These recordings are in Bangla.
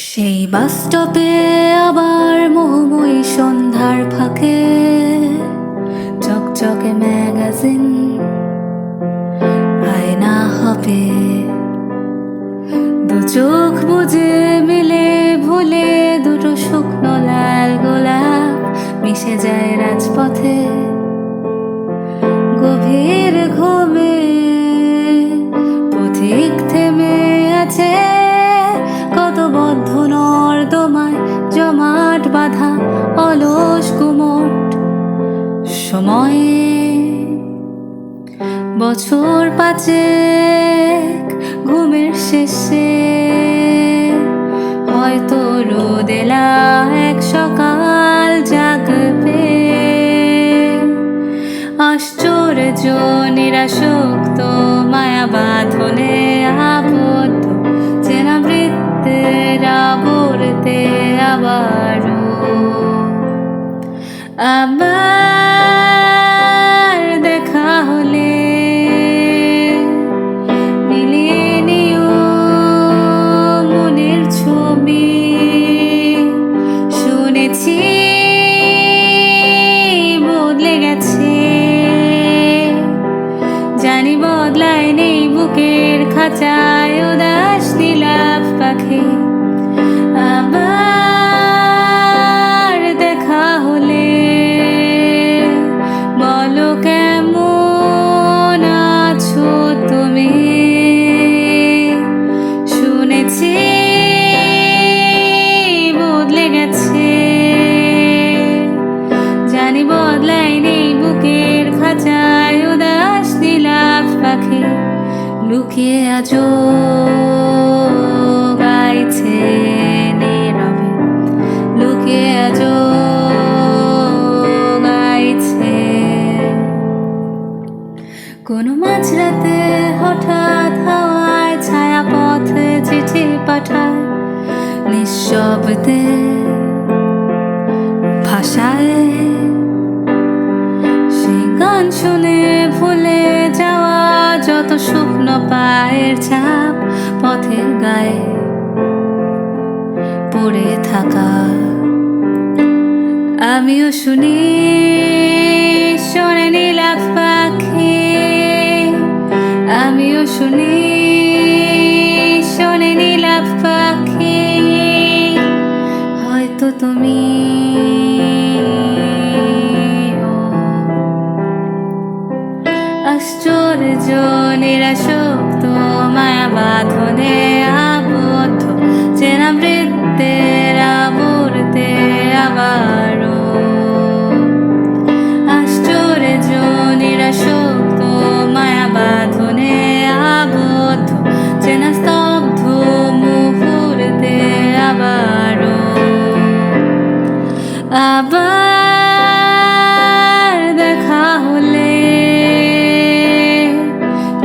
সেই বাসস্টপে আবার মোহময়ী সন্ধ্যার ফাঁকে চকচকে ম্যাগাজিন আয়না হবে, দু চোখ বুঝে মিলে ভুলে দুটো শুকনো লাল গোলাপ মিশে যায় রাজপথে গভীর ঘুমে। পথিক থেমে আছে কত বদ্ধ নর্দমায়, জমাট বাঁধা অলস কুমট সময়ে। বছর পাঁচেক ঘুমের শেষে হয়তো রোদেলা এক সকাল জাগবে, আশ্চর্য নিরাসক্ত মায়া বাঁধনে আবদ্ধ চেনা বৃত্তের আবর্তে আবারও আবার দেখা হলে মিলিয়ে নিও মনের ছবি। শুনেছি বদলে গেছে, জানি বদলায় নেই বুকের খাঁচায় উদাস নীলাভ পাখি। আবার দেখা হলে বলো কেমন আছো তুমি। শুনেছি বদলে গেছে, জানি বদলায় নেই বুকের খাঁচায় উদাস নীলাভ পাখি। লুকিয়ে আজো গাইছে নীরবে, লুকিয়ে আজো গাইছে। কোনো মাঝরাতে হঠাৎ হাওয়ায় ছায়া পথে চিঠি পাঠায় নিঃশব্দে ভাষায়। সেই গান শুনে ভুলে যাওয়া যত শুকনো পায়ের ছাপ পথের গায়ে পড়ে থাকা। আমিও শুনি শোনে নীলাভ পাখি, আমিও শুনি শোনে নীলাভ পাখি। হয়তো তুমি আশ্চর্য নিরাসক্ত মায়া বাঁধনে আবদ্ধ চেনা বৃত্তের আবর্তে আবারও আশ্চর্য নিরাসক্ত মায়া বাঁধনে আবদ্ধ চেনা স্তব্ধ মুহূর্তে আবারও আবার দেখা হলে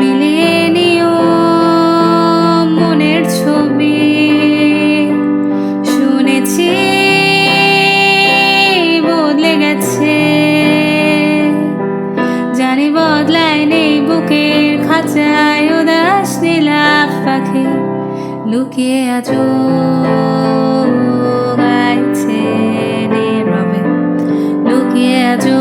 মিলিয়ে নিও মনের ছবি। শুনেছি বদলে গেছে, জানি বদলায় নেই বুকের খাঁচায় উদাস নীলাভ পাখি। লুকিয়ে আজো গাইছে নীরবে, লুকিয়ে আজো